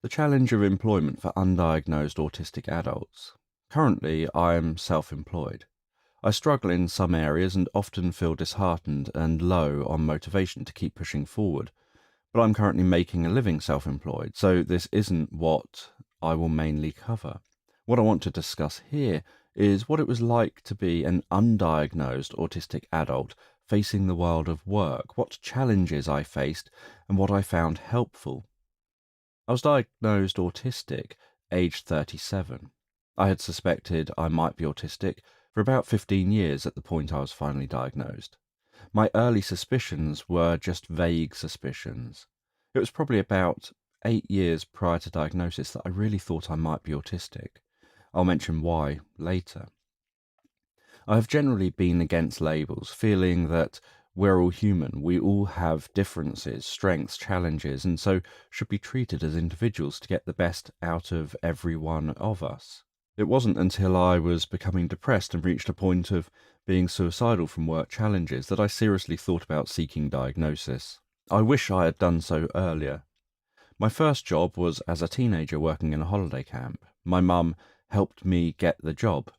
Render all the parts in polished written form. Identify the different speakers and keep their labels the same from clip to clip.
Speaker 1: The challenge of employment for undiagnosed autistic adults. Currently, I am self-employed. I struggle in some areas and often feel disheartened and low on motivation to keep pushing forward. But I'm currently making a living self-employed, so this isn't what I will mainly cover. What I want to discuss here is what it was like to be an undiagnosed autistic adult facing the world of work, what challenges I faced, and what I found helpful. I was diagnosed autistic aged 37. I had suspected I might be autistic for about 15 years at the point I was finally diagnosed. My early suspicions were just vague suspicions. It was probably about 8 years prior to diagnosis that I really thought I might be autistic. I'll mention why later. I have generally been against labels, feeling that we're all human, we all have differences, strengths, challenges, and so should be treated as individuals to get the best out of every one of us. It wasn't until I was becoming depressed and reached a point of being suicidal from work challenges that I seriously thought about seeking diagnosis. I wish I had done so earlier. My first job was as a teenager working in a holiday camp. My mum helped me get the job.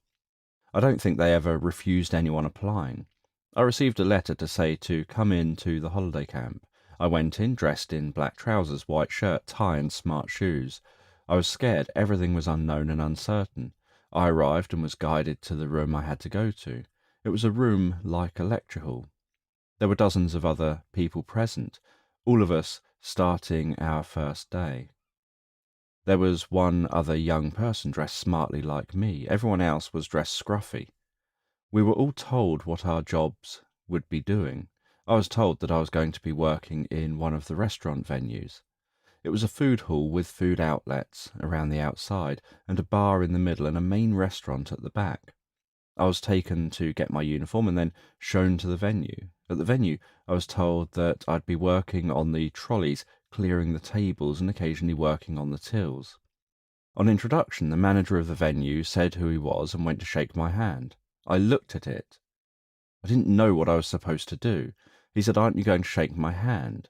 Speaker 1: I don't think they ever refused anyone applying. I received a letter to say to come in to the holiday camp. I went in dressed in black trousers, white shirt, tie and smart shoes. I was scared. Everything was unknown and uncertain. I arrived and was guided to the room I had to go to. It was a room like a lecture hall. There were dozens of other people present, all of us starting our first day. There was one other young person dressed smartly like me. Everyone else was dressed scruffy. We were all told what our jobs would be doing. I was told that I was going to be working in one of the restaurant venues. It was a food hall with food outlets around the outside and a bar in the middle and a main restaurant at the back. I was taken to get my uniform and then shown to the venue. At the venue, I was told that I'd be working on the trolleys, clearing the tables and occasionally working on the tills. On introduction, the manager of the venue said who he was and went to shake my hand. I looked at it. I didn't know what I was supposed to do. He said, "Aren't you going to shake my hand?"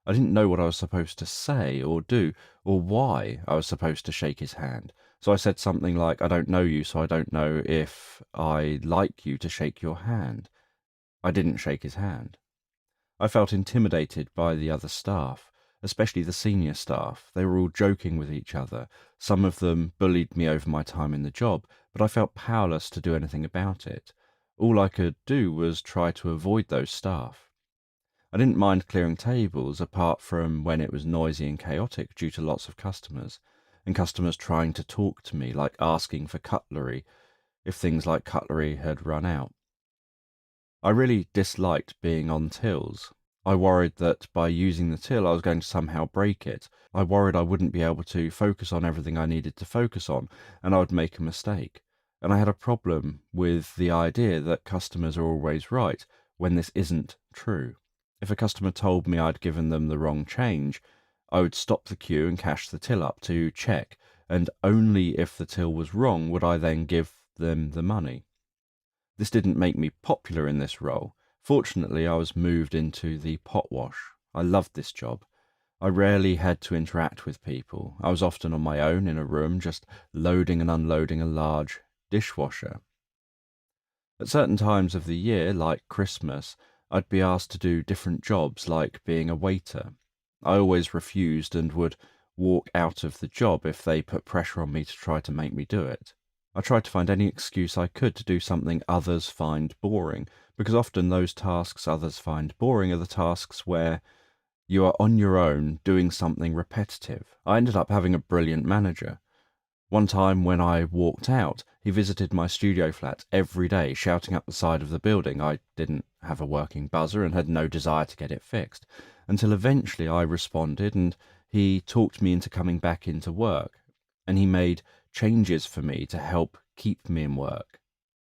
Speaker 1: I didn't know what I was supposed to say or do or why I was supposed to shake his hand. So I said something like, "I don't know you, so I don't know if I'd like you to shake your hand." I didn't shake his hand. I felt intimidated by the other staff, especially the senior staff. They were all joking with each other. Some of them bullied me over my time in the job, but I felt powerless to do anything about it. All I could do was try to avoid those staff. I didn't mind clearing tables, apart from when it was noisy and chaotic due to lots of customers, and customers trying to talk to me, like asking for cutlery, if things like cutlery had run out. I really disliked being on tills. I worried that by using the till I was going to somehow break it. I worried I wouldn't be able to focus on everything I needed to focus on, and I would make a mistake. And I had a problem with the idea that customers are always right when this isn't true. If a customer told me I'd given them the wrong change, I would stop the queue and cash the till up to check, and only if the till was wrong would I then give them the money. This didn't make me popular in this role. Fortunately, I was moved into the pot wash. I loved this job. I rarely had to interact with people. I was often on my own in a room, just loading and unloading a large dishwasher. At certain times of the year, like Christmas, I'd be asked to do different jobs, like being a waiter. I always refused and would walk out of the job if they put pressure on me to try to make me do it. I tried to find any excuse I could to do something others find boring, because often those tasks others find boring are the tasks where you are on your own doing something repetitive. I ended up having a brilliant manager. One time when I walked out, he visited my studio flat every day, shouting up the side of the building. I didn't have a working buzzer and had no desire to get it fixed, until eventually I responded and he talked me into coming back into work, and he made changes for me to help keep me in work.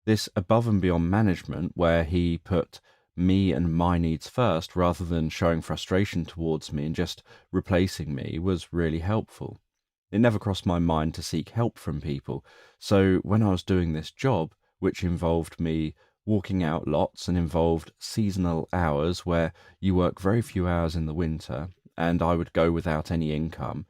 Speaker 1: This above and beyond management, where he put me and my needs first rather than showing frustration towards me and just replacing me, was really helpful. It never crossed my mind to seek help from people, so when I was doing this job, which involved me walking out lots and involved seasonal hours where you work very few hours in the winter and I would go without any income,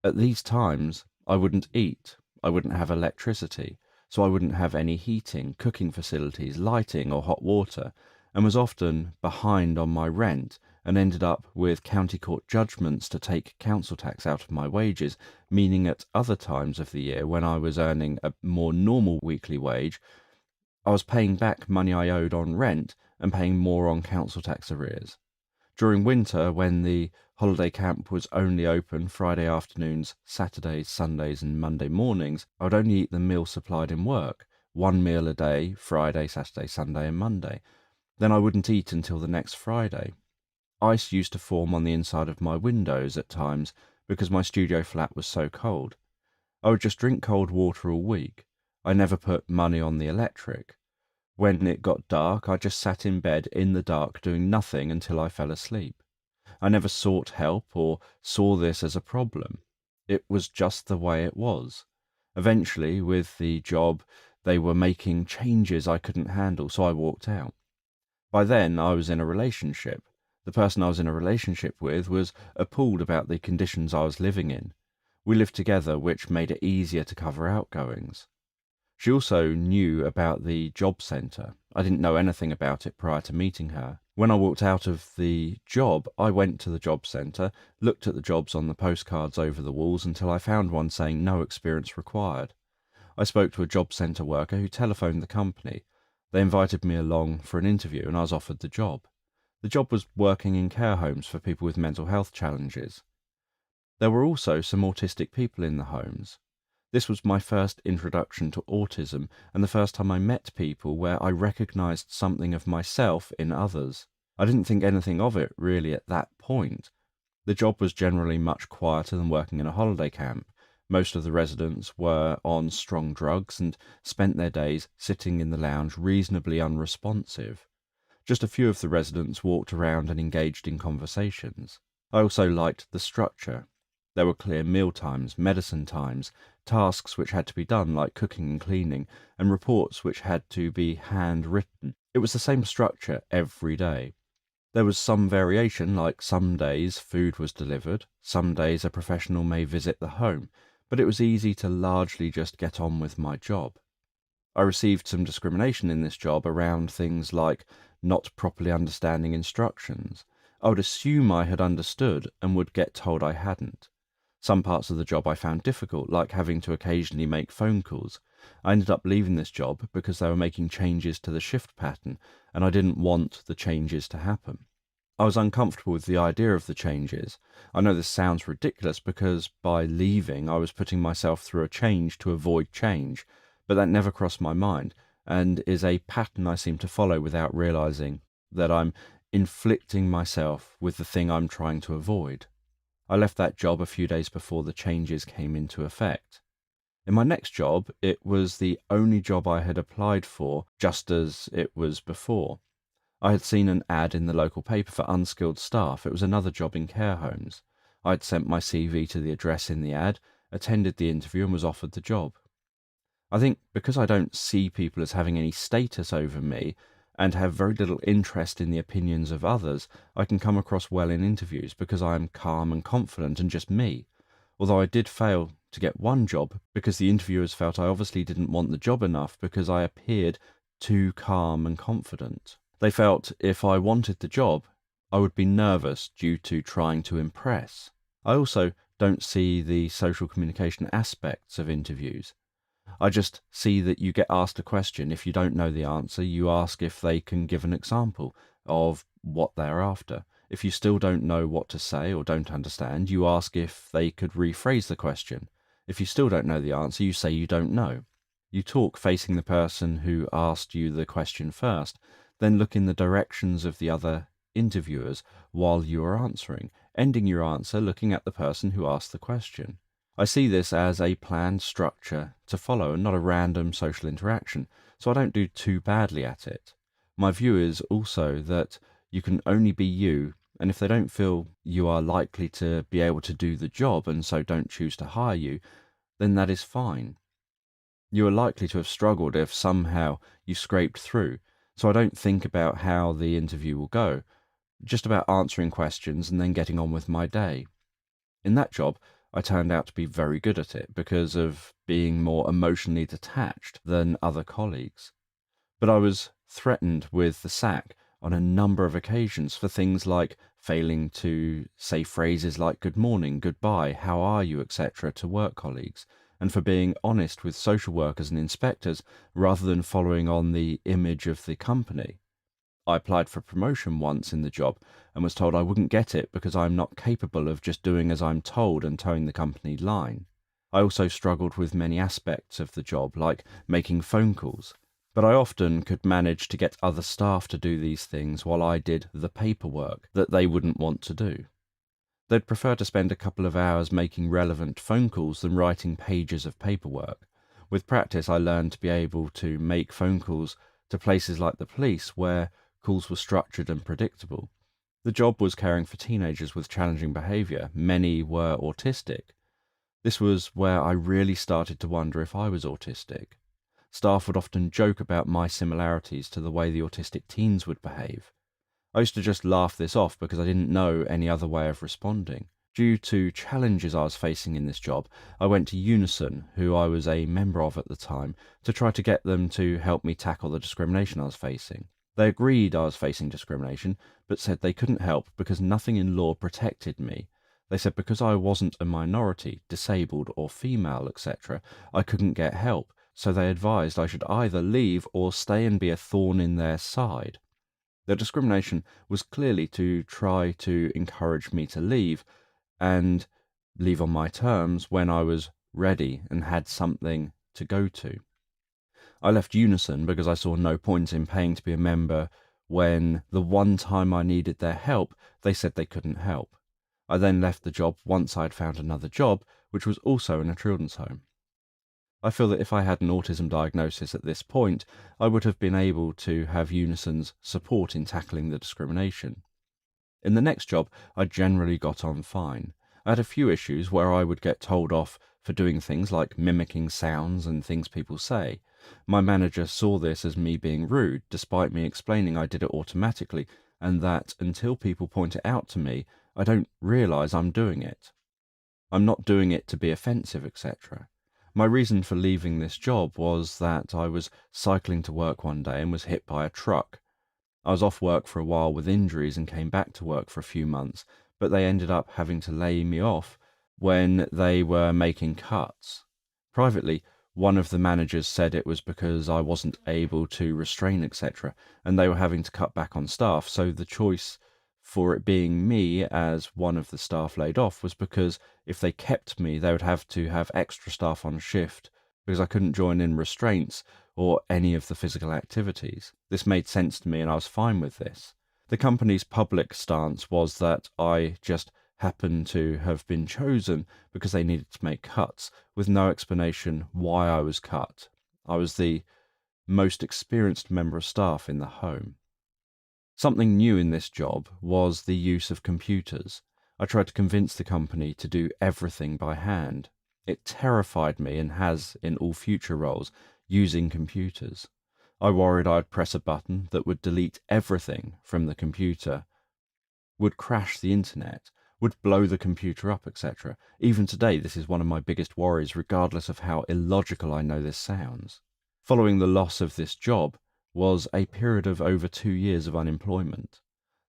Speaker 1: At these times, I wouldn't eat, I wouldn't have electricity, so I wouldn't have any heating, cooking facilities, lighting, or hot water, and was often behind on my rent and ended up with county court judgments to take council tax out of my wages, meaning at other times of the year when I was earning a more normal weekly wage, I was paying back money I owed on rent and paying more on council tax arrears. During winter, when the holiday camp was only open Friday afternoons, Saturdays, Sundays, and Monday mornings, I would only eat the meal supplied in work, one meal a day, Friday, Saturday, Sunday, and Monday. Then I wouldn't eat until the next Friday. Ice used to form on the inside of my windows at times because my studio flat was so cold. I would just drink cold water all week. I never put money on the electric. When it got dark, I just sat in bed in the dark doing nothing until I fell asleep. I never sought help or saw this as a problem. It was just the way it was. Eventually, with the job, they were making changes I couldn't handle, so I walked out. By then, I was in a relationship. The person I was in a relationship with was appalled about the conditions I was living in. We lived together, which made it easier to cover outgoings. She also knew about the job centre. I didn't know anything about it prior to meeting her. When I walked out of the job, I went to the job centre, looked at the jobs on the postcards over the walls until I found one saying no experience required. I spoke to a job centre worker who telephoned the company. They invited me along for an interview and I was offered the job. The job was working in care homes for people with mental health challenges. There were also some autistic people in the homes. This was my first introduction to autism and the first time I met people where I recognised something of myself in others. I didn't think anything of it really at that point. The job was generally much quieter than working in a holiday camp. Most of the residents were on strong drugs and spent their days sitting in the lounge reasonably unresponsive. Just a few of the residents walked around and engaged in conversations. I also liked the structure. There were clear meal times, medicine times, tasks which had to be done like cooking and cleaning, and reports which had to be handwritten. It was the same structure every day. There was some variation, like some days food was delivered, some days a professional may visit the home, but it was easy to largely just get on with my job. I received some discrimination in this job around things like not properly understanding instructions. I would assume I had understood and would get told I hadn't. Some parts of the job I found difficult, like having to occasionally make phone calls. I ended up leaving this job because they were making changes to the shift pattern, and I didn't want the changes to happen. I was uncomfortable with the idea of the changes. I know this sounds ridiculous because by leaving I was putting myself through a change to avoid change, but that never crossed my mind, and is a pattern I seem to follow without realizing that I'm inflicting myself with the thing I'm trying to avoid. I left that job a few days before the changes came into effect. In my next job, it was the only job I had applied for, just as it was before. I had seen an ad in the local paper for unskilled staff. It was another job in care homes. I had sent my CV to the address in the ad, attended the interview, and was offered the job. I think because I don't see people as having any status over me and have very little interest in the opinions of others, I can come across well in interviews because I am calm and confident and just me. Although I did fail to get one job because the interviewers felt I obviously didn't want the job enough because I appeared too calm and confident. They felt if I wanted the job, I would be nervous due to trying to impress. I also don't see the social communication aspects of interviews. I just see that you get asked a question. If you don't know the answer, you ask if they can give an example of what they're after. If you still don't know what to say or don't understand, you ask if they could rephrase the question. If you still don't know the answer, you say you don't know. You talk facing the person who asked you the question first, then look in the directions of the other interviewers while you are answering, ending your answer looking at the person who asked the question. I see this as a planned structure to follow and not a random social interaction, so I don't do too badly at it. My view is also that you can only be you, and if they don't feel you are likely to be able to do the job and so don't choose to hire you, then that is fine. You are likely to have struggled if somehow you scraped through, so I don't think about how the interview will go, just about answering questions and then getting on with my day. In that job, I turned out to be very good at it because of being more emotionally detached than other colleagues. But I was threatened with the sack on a number of occasions for things like failing to say phrases like good morning, goodbye, how are you, etc. to work colleagues, and for being honest with social workers and inspectors rather than following on the image of the company. I applied for promotion once in the job and was told I wouldn't get it because I'm not capable of just doing as I'm told and towing the company line. I also struggled with many aspects of the job, like making phone calls, but I often could manage to get other staff to do these things while I did the paperwork that they wouldn't want to do. They'd prefer to spend a couple of hours making relevant phone calls than writing pages of paperwork. With practice, I learned to be able to make phone calls to places like the police where calls were structured and predictable. The job was caring for teenagers with challenging behaviour. Many were autistic. This was where I really started to wonder if I was autistic. Staff would often joke about my similarities to the way the autistic teens would behave. I used to just laugh this off because I didn't know any other way of responding. Due to challenges I was facing in this job, I went to Unison, who I was a member of at the time, to try to get them to help me tackle the discrimination I was facing. They agreed I was facing discrimination, but said they couldn't help because nothing in law protected me. They said because I wasn't a minority, disabled or female, etc., I couldn't get help, so they advised I should either leave or stay and be a thorn in their side. The discrimination was clearly to try to encourage me to leave, and leave on my terms when I was ready and had something to go to. I left Unison because I saw no point in paying to be a member when the one time I needed their help, they said they couldn't help. I then left the job once I had found another job, which was also in a children's home. I feel that if I had an autism diagnosis at this point, I would have been able to have Unison's support in tackling the discrimination. In the next job, I generally got on fine. I had a few issues where I would get told off for doing things like mimicking sounds and things people say. My manager saw this as me being rude, despite me explaining I did it automatically, and that until people point it out to me, I don't realise I'm doing it. I'm not doing it to be offensive, etc. My reason for leaving this job was that I was cycling to work one day and was hit by a truck. I was off work for a while with injuries and came back to work for a few months, but they ended up having to lay me off when they were making cuts. Privately, one of the managers said it was because I wasn't able to restrain, etc., and they were having to cut back on staff, so the choice for it being me as one of the staff laid off was because if they kept me, they would have to have extra staff on shift because I couldn't join in restraints or any of the physical activities. This made sense to me and I was fine with this. The company's public stance was that I just happened to have been chosen because they needed to make cuts, with no explanation why I was cut. I was the most experienced member of staff in the home. Something new in this job was the use of computers. I tried to convince the company to do everything by hand. It terrified me and has in all future roles using computers. I worried I'd press a button that would delete everything from the computer, would crash the internet, would blow the computer up, etc. Even today, this is one of my biggest worries, regardless of how illogical I know this sounds. Following the loss of this job was a period of over 2 years of unemployment.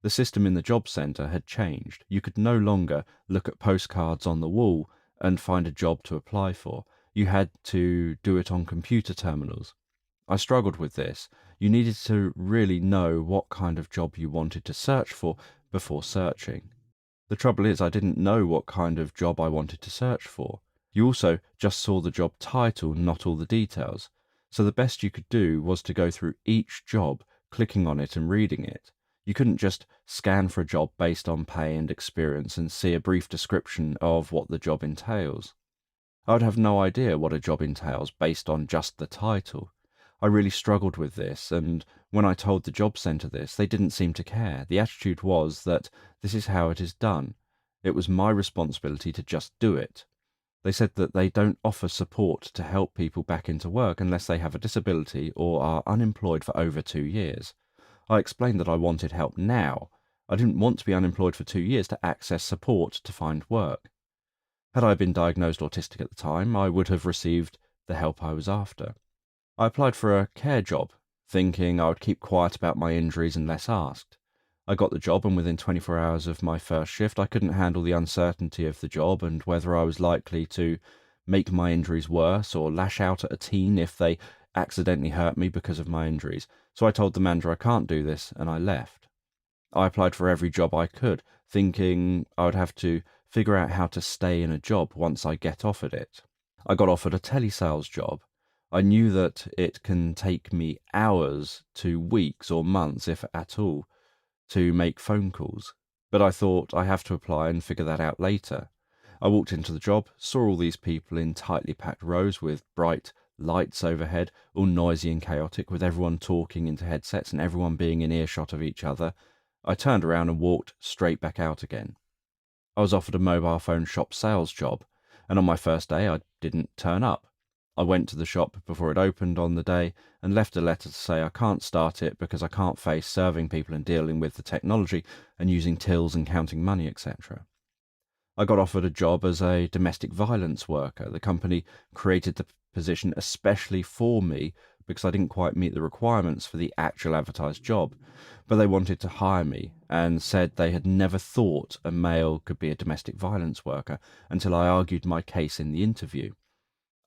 Speaker 1: The system in the job centre had changed. You could no longer look at postcards on the wall and find a job to apply for. You had to do it on computer terminals. I struggled with this. You needed to really know what kind of job you wanted to search for before searching. The trouble is, I didn't know what kind of job I wanted to search for. You also just saw the job title, not all the details. So the best you could do was to go through each job, clicking on it and reading it. You couldn't just scan for a job based on pay and experience and see a brief description of what the job entails. I would have no idea what a job entails based on just the title. I really struggled with this, and when I told the job centre this, they didn't seem to care. The attitude was that this is how it is done. It was my responsibility to just do it. They said that they don't offer support to help people back into work unless they have a disability or are unemployed for over 2 years. I explained that I wanted help now. I didn't want to be unemployed for 2 years to access support to find work. Had I been diagnosed autistic at the time, I would have received the help I was after. I applied for a care job, thinking I would keep quiet about my injuries unless asked. I got the job, and within 24 hours of my first shift, I couldn't handle the uncertainty of the job and whether I was likely to make my injuries worse or lash out at a teen if they accidentally hurt me because of my injuries. So I told the manager I can't do this, and I left. I applied for every job I could, thinking I would have to figure out how to stay in a job once I get offered it. I got offered a telesales job. I knew that it can take me hours to weeks or months, if at all, to make phone calls, but I thought I have to apply and figure that out later. I walked into the job, saw all these people in tightly packed rows with bright lights overhead, all noisy and chaotic, with everyone talking into headsets and everyone being in earshot of each other. I turned around and walked straight back out again. I was offered a mobile phone shop sales job, and on my first day I didn't turn up. I went to the shop before it opened on the day and left a letter to say I can't start it because I can't face serving people and dealing with the technology and using tills and counting money, etc. I got offered a job as a domestic violence worker. The company created the position especially for me because I didn't quite meet the requirements for the actual advertised job, but they wanted to hire me and said they had never thought a male could be a domestic violence worker until I argued my case in the interview.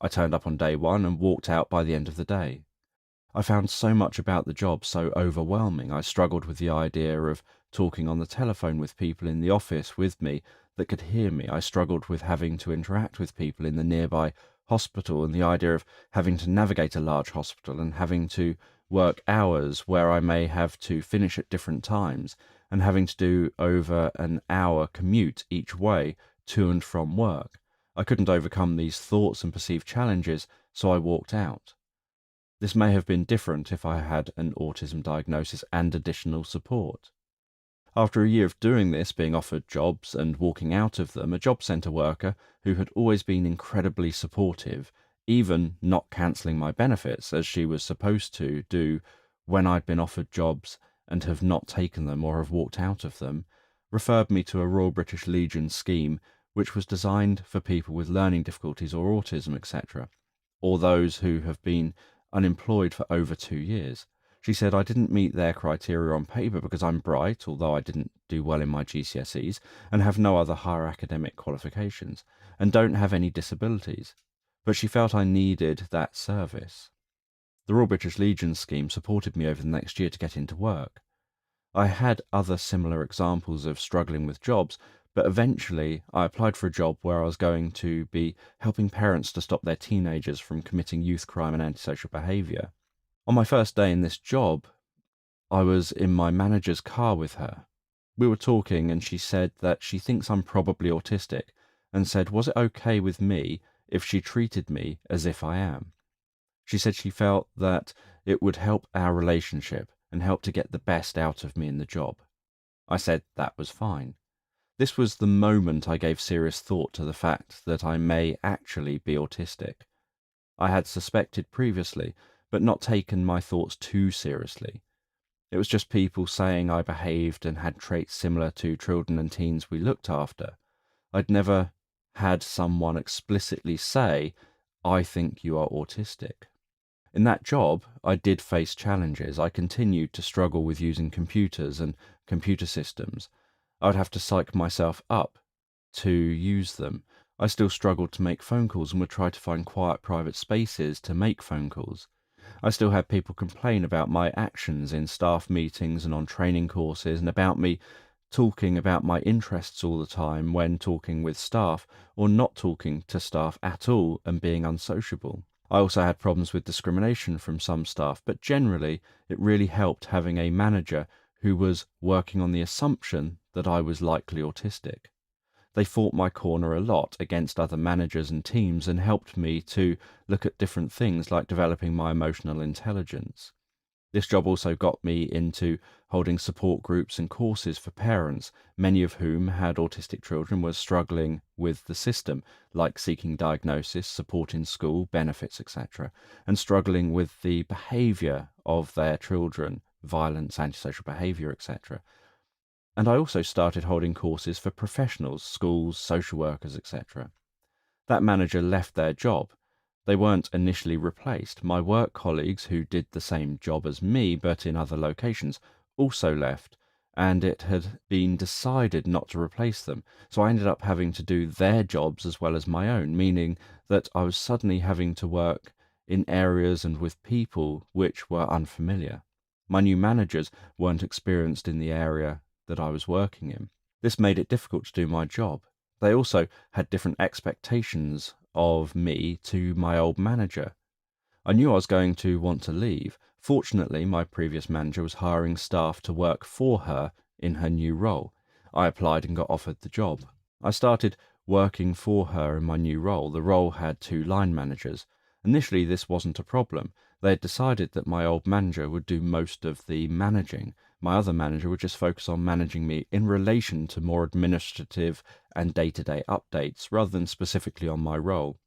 Speaker 1: I turned up on day one and walked out by the end of the day. I found so much about the job so overwhelming. I struggled with the idea of talking on the telephone with people in the office with me that could hear me. I struggled with having to interact with people in the nearby hospital and the idea of having to navigate a large hospital and having to work hours where I may have to finish at different times and having to do over an hour commute each way to and from work. I couldn't overcome these thoughts and perceived challenges, so I walked out. This may have been different if I had an autism diagnosis and additional support. After a year of doing this, being offered jobs and walking out of them, a job centre worker who had always been incredibly supportive, even not cancelling my benefits as she was supposed to do when I'd been offered jobs and have not taken them or have walked out of them, referred me to a Royal British Legion scheme which was designed for people with learning difficulties or autism, etc., or those who have been unemployed for over 2 years. She said I didn't meet their criteria on paper because I'm bright, although I didn't do well in my GCSEs, and have no other higher academic qualifications, and don't have any disabilities. But she felt I needed that service. The Royal British Legion scheme supported me over the next year to get into work. I had other similar examples of struggling with jobs, but eventually I applied for a job where I was going to be helping parents to stop their teenagers from committing youth crime and antisocial behaviour. On my first day in this job, I was in my manager's car with her. We were talking and she said that she thinks I'm probably autistic and said, was it okay with me if she treated me as if I am? She said she felt that it would help our relationship and help to get the best out of me in the job. I said that was fine. This was the moment I gave serious thought to the fact that I may actually be autistic. I had suspected previously, but not taken my thoughts too seriously. It was just people saying I behaved and had traits similar to children and teens we looked after. I'd never had someone explicitly say, I think you are autistic. In that job, I did face challenges. I continued to struggle with using computers and computer systems. I would have to psych myself up to use them. I still struggled to make phone calls and would try to find quiet private spaces to make phone calls. I still had people complain about my actions in staff meetings and on training courses and about me talking about my interests all the time when talking with staff or not talking to staff at all and being unsociable. I also had problems with discrimination from some staff, but generally it really helped having a manager who was working on the assumption that I was likely autistic. They fought my corner a lot against other managers and teams and helped me to look at different things like developing my emotional intelligence. This job also got me into holding support groups and courses for parents, many of whom had autistic children, were struggling with the system, like seeking diagnosis, support in school, benefits, etc., and struggling with the behaviour of their children, violence, antisocial behaviour, etc. And I also started holding courses for professionals, schools, social workers, etc. That manager left their job. They weren't initially replaced. My work colleagues who did the same job as me but in other locations also left, and it had been decided not to replace them. So I ended up having to do their jobs as well as my own, meaning that I was suddenly having to work in areas and with people which were unfamiliar. My new managers weren't experienced in the area that I was working in. This made it difficult to do my job. They also had different expectations of me to my old manager. I knew I was going to want to leave. Fortunately, my previous manager was hiring staff to work for her in her new role. I applied and got offered the job. I started working for her in my new role. The role had 2 line managers. Initially, this wasn't a problem. They had decided that my old manager would do most of the managing. My other manager would just focus on managing me in relation to more administrative and day-to-day updates, rather than specifically on my role.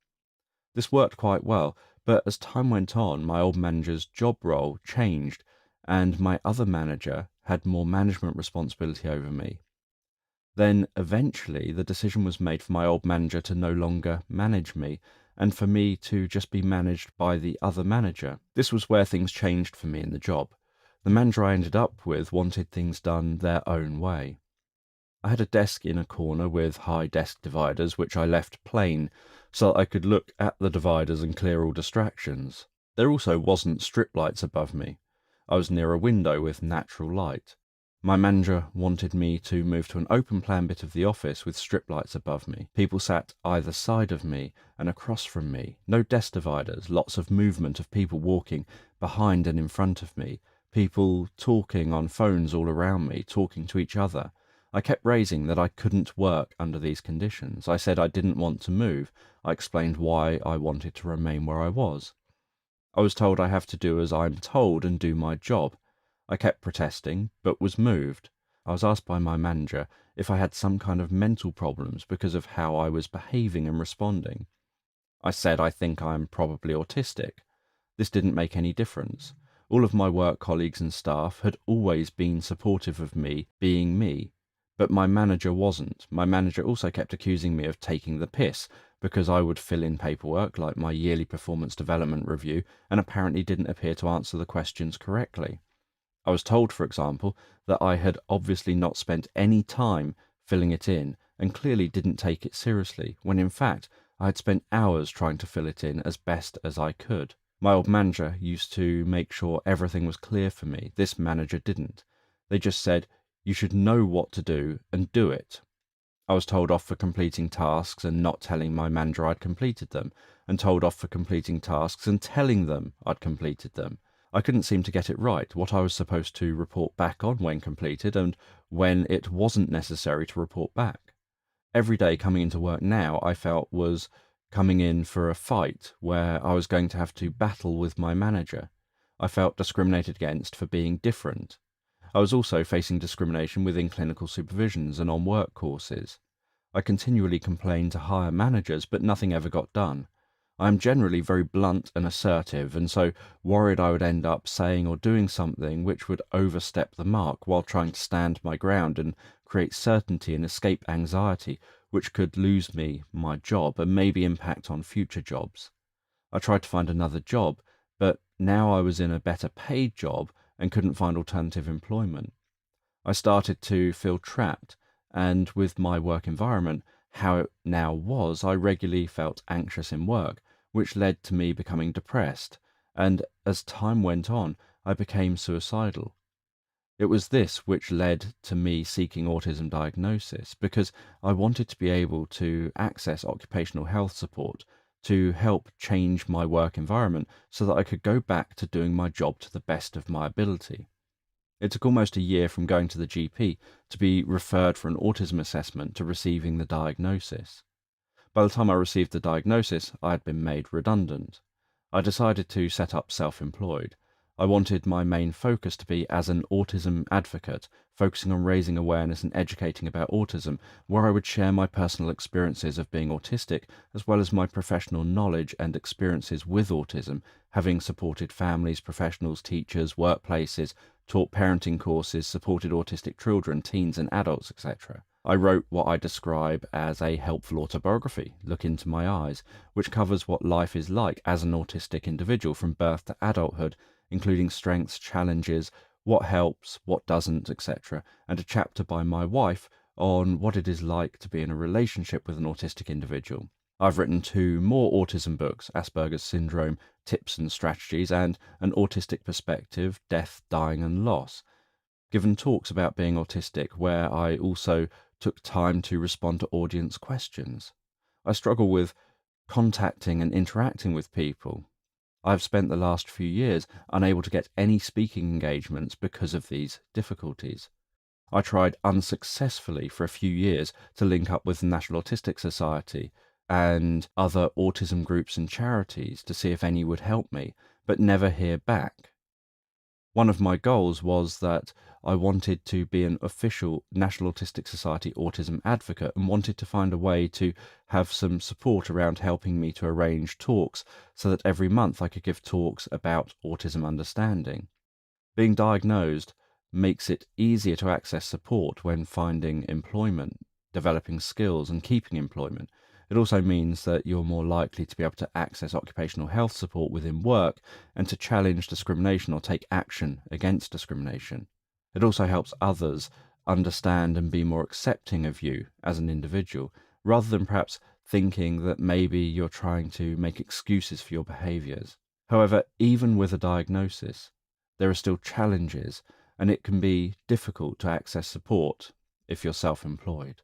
Speaker 1: This worked quite well, but as time went on, my old manager's job role changed, and my other manager had more management responsibility over me. Then, eventually, the decision was made for my old manager to no longer manage me, and for me to just be managed by the other manager. This was where things changed for me in the job. The manager I ended up with wanted things done their own way. I had a desk in a corner with high desk dividers, which I left plain so that I could look at the dividers and clear all distractions. There also wasn't strip lights above me. I was near a window with natural light. My manager wanted me to move to an open plan bit of the office with strip lights above me. People sat either side of me and across from me. No desk dividers, lots of movement of people walking behind and in front of me. People talking on phones all around me, talking to each other. I kept raising that I couldn't work under these conditions. I said I didn't want to move. I explained why I wanted to remain where I was. I was told I have to do as I'm told and do my job. I kept protesting, but was moved. I was asked by my manager if I had some kind of mental problems because of how I was behaving and responding. I said I think I'm probably autistic. This didn't make any difference. All of my work colleagues and staff had always been supportive of me being me, but my manager wasn't. My manager also kept accusing me of taking the piss because I would fill in paperwork like my yearly performance development review and apparently didn't appear to answer the questions correctly. I was told, for example, that I had obviously not spent any time filling it in and clearly didn't take it seriously, when in fact I had spent hours trying to fill it in as best as I could. My old manager used to make sure everything was clear for me. This manager didn't. They just said, "You should know what to do and do it." I was told off for completing tasks and not telling my manager I'd completed them, and told off for completing tasks and telling them I'd completed them. I couldn't seem to get it right, what I was supposed to report back on when completed and when it wasn't necessary to report back. Every day coming into work now, I felt was coming in for a fight where I was going to have to battle with my manager. I felt discriminated against for being different. I was also facing discrimination within clinical supervisions and on work courses. I continually complained to higher managers, but nothing ever got done. I am generally very blunt and assertive, and so worried I would end up saying or doing something which would overstep the mark while trying to stand my ground and create certainty and escape anxiety, which could lose me my job and maybe impact on future jobs. I tried to find another job, but now I was in a better paid job and couldn't find alternative employment. I started to feel trapped, and with my work environment, how it now was, I regularly felt anxious in work, which led to me becoming depressed, and as time went on, I became suicidal. It was this which led to me seeking autism diagnosis, because I wanted to be able to access occupational health support to help change my work environment so that I could go back to doing my job to the best of my ability. It took almost a year from going to the GP to be referred for an autism assessment to receiving the diagnosis. By the time I received the diagnosis, I had been made redundant. I decided to set up self-employed. I wanted my main focus to be as an autism advocate, focusing on raising awareness and educating about autism, where I would share my personal experiences of being autistic, as well as my professional knowledge and experiences with autism, having supported families, professionals, teachers, workplaces, taught parenting courses, supported autistic children, teens and adults, etc. I wrote what I describe as a helpful autobiography, Look Into My Eyes, which covers what life is like as an autistic individual from birth to adulthood, including strengths, challenges, what helps, what doesn't, etc., and a chapter by my wife on what it is like to be in a relationship with an autistic individual. I've written 2 more autism books, Asperger's Syndrome, Tips and Strategies, and An Autistic Perspective, Death, Dying and Loss. Given talks about being autistic where I also took time to respond to audience questions. I struggle with contacting and interacting with people. I've spent the last few years unable to get any speaking engagements because of these difficulties. I tried unsuccessfully for a few years to link up with the National Autistic Society and other autism groups and charities to see if any would help me, but never hear back. One of my goals was that I wanted to be an official National Autistic Society autism advocate and wanted to find a way to have some support around helping me to arrange talks so that every month I could give talks about autism understanding. Being diagnosed makes it easier to access support when finding employment, developing skills, and keeping employment. It also means that you're more likely to be able to access occupational health support within work and to challenge discrimination or take action against discrimination. It also helps others understand and be more accepting of you as an individual, rather than perhaps thinking that maybe you're trying to make excuses for your behaviours. However, even with a diagnosis, there are still challenges, and it can be difficult to access support if you're self-employed.